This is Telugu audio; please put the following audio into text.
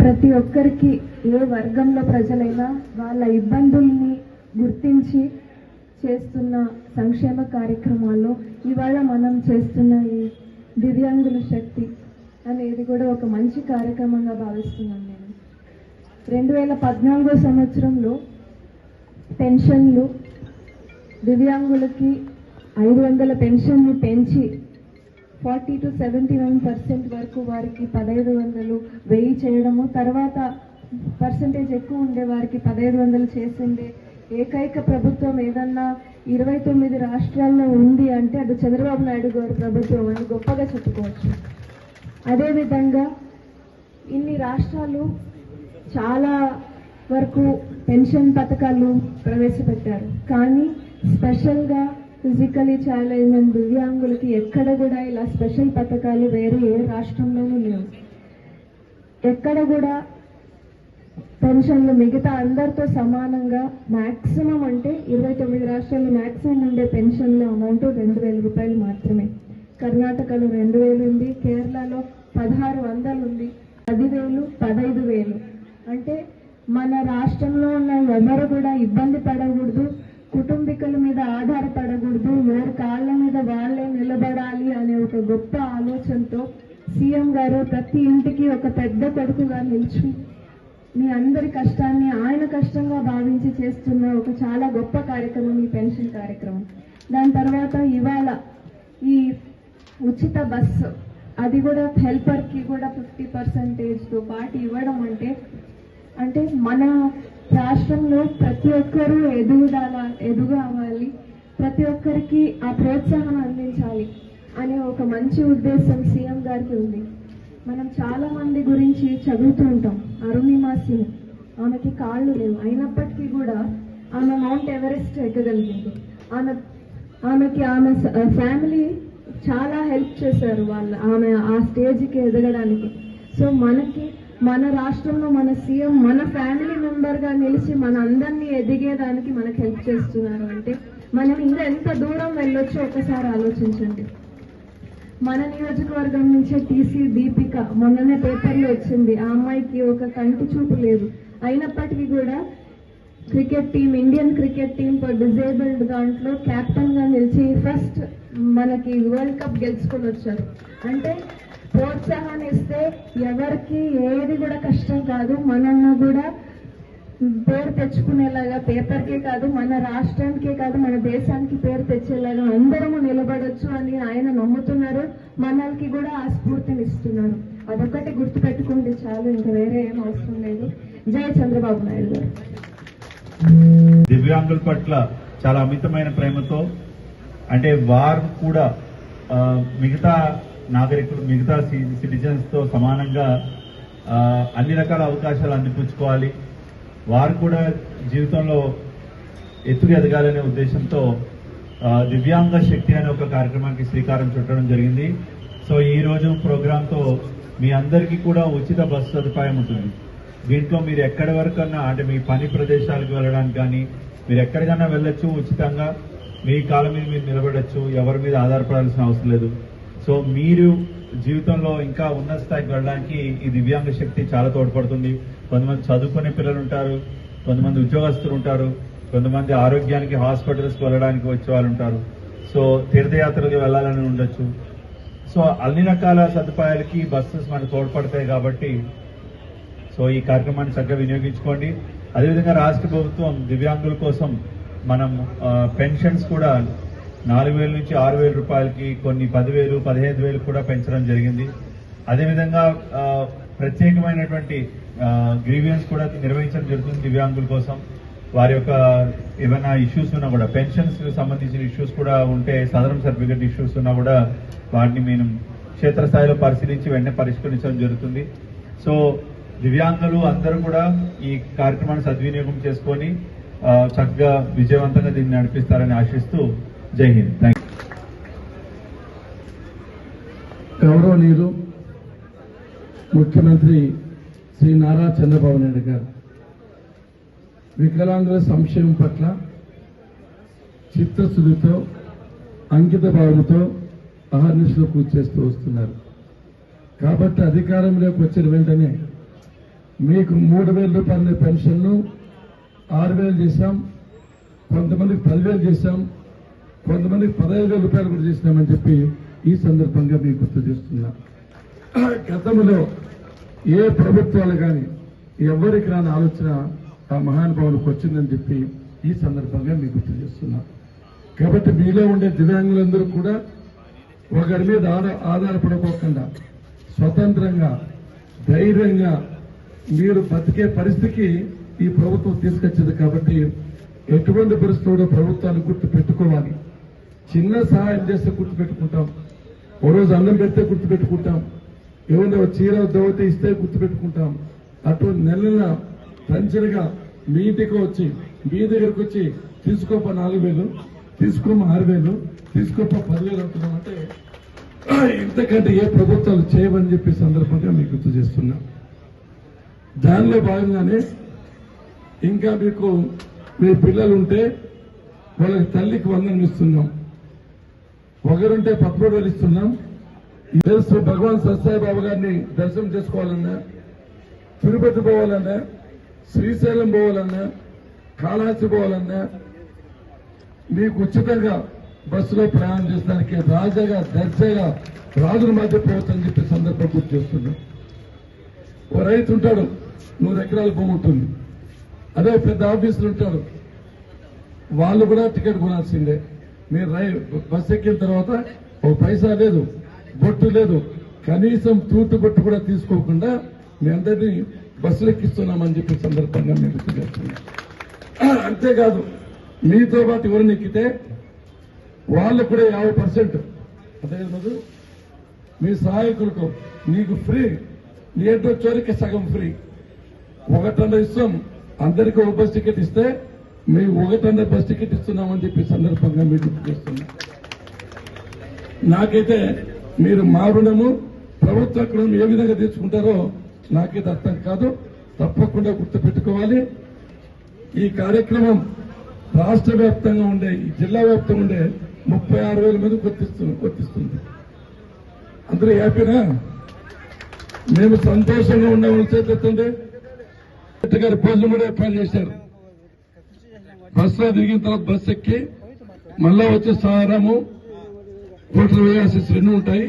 ప్రతి ఒక్కరికి ఏ వర్గంలో ప్రజలైనా వాళ్ళ ఇబ్బందుల్ని గుర్తించి చేస్తున్న సంక్షేమ కార్యక్రమాల్లో ఇవాళ మనం చేస్తున్న ఈ దివ్యాంగుల శక్తి అనేది కూడా ఒక మంచి కార్యక్రమంగా భావిస్తున్నాను నేను. 2014 సంవత్సరంలో పెన్షన్లు దివ్యాంగులకి 500 పెన్షన్ని పెంచి 40 to 79% వరకు వారికి 1500 1000 చేయడము, తర్వాత పర్సంటేజ్ ఎక్కువ ఉండే వారికి 1500 చేసింది ఏకైక ప్రభుత్వం ఏదన్నా 29 రాష్ట్రాల్లో ఉంది అంటే అది చంద్రబాబు నాయుడు గారి ప్రభుత్వం అని గొప్పగా చెప్పుకోవచ్చు. అదేవిధంగా ఇన్ని రాష్ట్రాలు చాలా వరకు పెన్షన్ పథకాలు ప్రవేశపెట్టారు, కానీ స్పెషల్గా ఫిజికలీ ఛాలెంజ్ అండ్ దివ్యాంగులకి ఎక్కడ కూడా ఇలా స్పెషల్ పథకాలు వేరే ఏ రాష్ట్రంలోనూ లేవు. ఎక్కడ కూడా పెన్షన్లు మిగతా అందరితో సమానంగా మ్యాక్సిమం అంటే 29 రాష్ట్రాల్లో మ్యాక్సిమం ఉండే పెన్షన్ల అమౌంట్ 2000 రూపాయలు మాత్రమే. కర్ణాటకలో 2000 ఉంది, కేరళలో 1600 ఉంది, 10,000 15,000. అంటే మన రాష్ట్రంలో ఉన్న ఎవరు కూడా ఇబ్బంది పడకూడదు, కుటుంబీకుల మీద ఆధారపడకూడదు, ఎవరి కాళ్ళ మీద వాళ్ళే నిలబడాలి అనే ఒక గొప్ప ఆలోచనతో సీఎం గారు ప్రతి ఇంటికి ఒక పెద్ద కొడుకుగా నిలిచి మీ అందరి కష్టాన్ని ఆయన కష్టంగా భావించి చేస్తున్న ఒక చాలా గొప్ప కార్యక్రమం ఈ పెన్షన్ కార్యక్రమం. దాని తర్వాత ఇవాళ ఈ ఉచిత బస్సు, అది కూడా హెల్పర్కి కూడా 50%తో పాటు ఇవ్వడం అంటే మన రాష్ట్రంలో ప్రతి ఒక్కరూ ఎదుగవాలి, ప్రతి ఒక్కరికి ఆ ప్రోత్సాహం అందించాలి అనే ఒక మంచి ఉద్దేశం సీఎం గారికి ఉంది. మనం చాలా మంది గురించి చదువుతూ ఉంటాం. అరుణిమా సింగ్, ఆమెకి కాళ్ళు లేవు, అయినప్పటికీ కూడా ఆమె మౌంట్ ఎవరెస్ట్ ఎక్కగలిగింది. ఆమెకి ఆమె ఫ్యామిలీ చాలా హెల్ప్ చేశారు ఆమె ఆ స్టేజ్కి ఎదగడానికి. సో మన రాష్ట్రంలో మన సీఎం మన ఫ్యామిలీ మెంబర్గా నిలిచి మన అందరినీ ఎదిగేదానికి మనకు హెల్ప్ చేస్తున్నారు అంటే మనం ఇంకా ఎంత దూరం వెళ్ళొచ్చో ఒకసారి ఆలోచించండి. మన నియోజకవర్గం నుంచే టీసీ దీపిక, మొన్ననే పేపర్లో వచ్చింది, ఆ అమ్మాయికి ఒక కంటి చూపు లేదు, అయినప్పటికీ కూడా cricket team, Indian cricket team for disabled దాంట్లో కెప్టెన్గా నిలిచి ఫస్ట్ మనకి వరల్డ్ కప్ గెలుచుకొని వచ్చారు. అంటే ప్రోత్సాహాన్ని ఇస్తే ఎవరికి ఏది కూడా కష్టం కాదు, మనల్ని కూడా పేరు తెచ్చుకునేలాగా, పేపర్కే కాదు మన రాష్ట్రానికే కాదు మన దేశానికి పేరు తెచ్చేలాగా అందరము నిలబడొచ్చు అని ఆయన నమ్ముతున్నారు, మనల్కి కూడా ఆ స్ఫూర్తిని ఇస్తున్నారు. అదొకటి గుర్తు పెట్టుకుంటే చాలు, ఇంకా వేరే ఏం అవసరం లేదు. జై చంద్రబాబు నాయుడు గారు. దివ్యాంగుల పట్ల చాలా అమితమైన ప్రేమతో, అంటే వారు కూడా మిగతా నాగరికులు, మిగతా సిటిజన్స్ తో సమానంగా అన్ని రకాల అవకాశాలు అందిపుచ్చుకోవాలి, వారు కూడా జీవితంలో ఎత్తుకు ఎదగాలనే ఉద్దేశంతో దివ్యాంగ శక్తి అనే ఒక కార్యక్రమానికి శ్రీకారం చుట్టడం జరిగింది. సో ఈ రోజు ప్రోగ్రాంతో మీ అందరికీ కూడా ఉచిత బస్సు సదుపాయం ఉంటుంది. దీంట్లో మీరు ఎక్కడి వరకన్నా, అంటే మీ పని ప్రదేశాలకు వెళ్ళడానికి కానీ మీరు ఎక్కడికన్నా వెళ్ళొచ్చు ఉచితంగా, మీ కాళ్ళ మీద మీరు నిలబడచ్చు, ఎవరి మీద ఆధారపడాల్సిన అవసరం లేదు. సో మీరు జీవితంలో ఇంకా ఉన్నత స్థాయికి వెళ్ళడానికి ఈ దివ్యాంగ శక్తి చాలా తోడ్పడుతుంది. కొంతమంది చదువుకునే పిల్లలు ఉంటారు, కొంతమంది ఉద్యోగస్తులు ఉంటారు, కొంతమంది ఆరోగ్యానికి హాస్పిటల్స్కి వెళ్ళడానికి వచ్చే వాళ్ళు ఉంటారు, సో తీర్థయాత్రలకు వెళ్ళాలని ఉండొచ్చు. సో అన్ని రకాల సదుపాయాలకి బస్సెస్ మనకు తోడ్పడతాయి కాబట్టి సో ఈ కార్యక్రమాన్ని చక్కగా వినియోగించుకోండి. అదేవిధంగా రాష్ట్ర ప్రభుత్వం దివ్యాంగుల కోసం మనం పెన్షన్స్ కూడా 4,000 నుంచి 6,000 రూపాయలకి, కొన్ని 10,000 15,000 కూడా పెంచడం జరిగింది. అదేవిధంగా ప్రత్యేకమైనటువంటి గ్రీవియన్స్ కూడా నిర్వహించడం జరుగుతుంది దివ్యాంగుల కోసం. వారి యొక్క ఏమైనా ఇష్యూస్ ఉన్నా కూడా, పెన్షన్స్ సంబంధించిన ఇష్యూస్ కూడా ఉంటే, సదరం సర్టిఫికెట్ ఇష్యూస్ ఉన్నా కూడా వాటిని మేము క్షేత్రస్థాయిలో పరిశీలించి వెంటనే పరిష్కరించడం జరుగుతుంది. సో దివ్యాంగులు అందరూ కూడా ఈ కార్యక్రమాన్ని సద్వినియోగం చేసుకొని చక్కగా విజయవంతంగా దీన్ని నడిపిస్తారని ఆశిస్తూ జై హింద్. Thank you. గౌరవనీయులు ముఖ్యమంత్రి శ్రీ నారా చంద్రబాబు నాయుడు గారు వికలాంగుల సంక్షేమం పట్ల చిత్తశుద్ధితో, అంకిత భావంతో అహర్నిశలు కృషి చేస్తూ వస్తున్నారు. కాబట్టి అధికారంలోకి వచ్చిన వెంటనే మీకు 3,000 రూపాయల పెన్షన్ను 6,000 చేశాం, కొంతమందికి 10,000 చేశాం, కొంతమందికి 15,000 రూపాయలు కూడా చేసినామని చెప్పి ఈ సందర్భంగా మీకు గుర్తు చేస్తున్నా. గతంలో ఏ ప్రభుత్వాలు కానీ ఎవరికి రాని ఆలోచన ఆ మహానుభావులకు వచ్చిందని చెప్పి ఈ సందర్భంగా మీకు గుర్తు చేస్తున్నా. కాబట్టి మీలో ఉండే దివ్యాంగులందరూ కూడా ఒకరి మీద ఆధారపడకోకుండా స్వతంత్రంగా ధైర్యంగా మీరు బతికే పరిస్థితికి ఈ ప్రభుత్వం తీసుకొచ్చింది. కాబట్టి ఎటువంటి పరిస్థితుల్లో ప్రభుత్వాన్ని గుర్తు పెట్టుకోవాలి. చిన్న సహాయం చేస్తే గుర్తు పెట్టుకుంటాం, ఓ రోజు అన్నం పెడితే గుర్తు పెట్టుకుంటాం, ఏమన్నా చీర దోవత ఇస్తే గుర్తు పెట్టుకుంటాం. అటువంటి నెలల పంచలుగా మీ ఇంటికి వచ్చి మీ దగ్గరకు వచ్చి తీసుకోప 4,000, తీసుకోమ 6,000, తీసుకోప 10,000 అంటున్నామంటే ఇంతకంటే ఏ ప్రభుత్వాలు చేయమని చెప్పి సందర్భంగా మీకు గుర్తు చేస్తున్నా. దానిలో భాగంగానే ఇంకా మీకు మీ పిల్లలు ఉంటే వాళ్ళకి తల్లికి వందనం ఇస్తున్నాం, ఒకరుంటే 13,000 ఇస్తున్నాం. తెలుసు భగవాన్ సత్సాయిబాబా గారిని దర్శనం చేసుకోవాలన్నా, తిరుపతి పోవాలన్నా, శ్రీశైలం పోవాలన్నా, కాళహస్తి పోవాలన్నా మీకు ఉచితంగా బస్సులో ప్రయాణం చేసడానికి రాజాగా దర్జాగా రాజుల మధ్య పోవచ్చని చెప్పి సందర్భం గుర్తు చేస్తున్నాం. ఓ రైతు ఉంటాడు, 100 ఎకరాల భూమి ఉంటుంది, అదే పెద్ద ఆఫీసులు ఉంటారు, వాళ్ళు కూడా టికెట్ కొనాల్సిందే. మీరు బస్సు ఎక్కిన తర్వాత ఓ పైసా లేదు, బొట్టు లేదు, కనీసం తూటు బొట్టు కూడా తీసుకోకుండా మీ అందరినీ బస్సులు ఎక్కిస్తున్నామని చెప్పి సందర్భంగా మేము గుర్తు చేస్తున్నాం. అంతేకాదు మీతో పాటు ఎవరిని ఎక్కితే వాళ్ళు కూడా 50%, అదే రోజు మీ సహాయకులకు నీకు ఫ్రీ, నీ ఏంటో చోరికి సగం ఫ్రీ, 1 ఇస్తాం. అందరికీ ఒక బస్ టికెట్ ఇస్తే మేము 1 బస్ టికెట్ ఇస్తున్నామని చెప్పి సందర్భంగా మీరు గుర్తు చేస్తున్నాం. నాకైతే మీరు మా రుణము ప్రభుత్వ రుణం ఏ విధంగా తీర్చుకుంటారో నాకైతే అర్థం కాదు. తప్పకుండా గుర్తు పెట్టుకోవాలి. ఈ కార్యక్రమం రాష్ట్ర వ్యాప్తంగా ఉండే, ఈ జిల్లా వ్యాప్తంగా ఉండే 36,000 మంది వర్తిస్తుంది. అందరూ హ్యాపీనా? మేము సంతోషంగా ఉన్నామని చేతండి. గారి భోజనం కూడా ఏర్పాటు చేశారు. బస్సులో దిగిన తర్వాత బస్సు ఎక్కి మళ్ళా వచ్చే సారము హోటల్ వేయాల్సి 2 ఉంటాయి.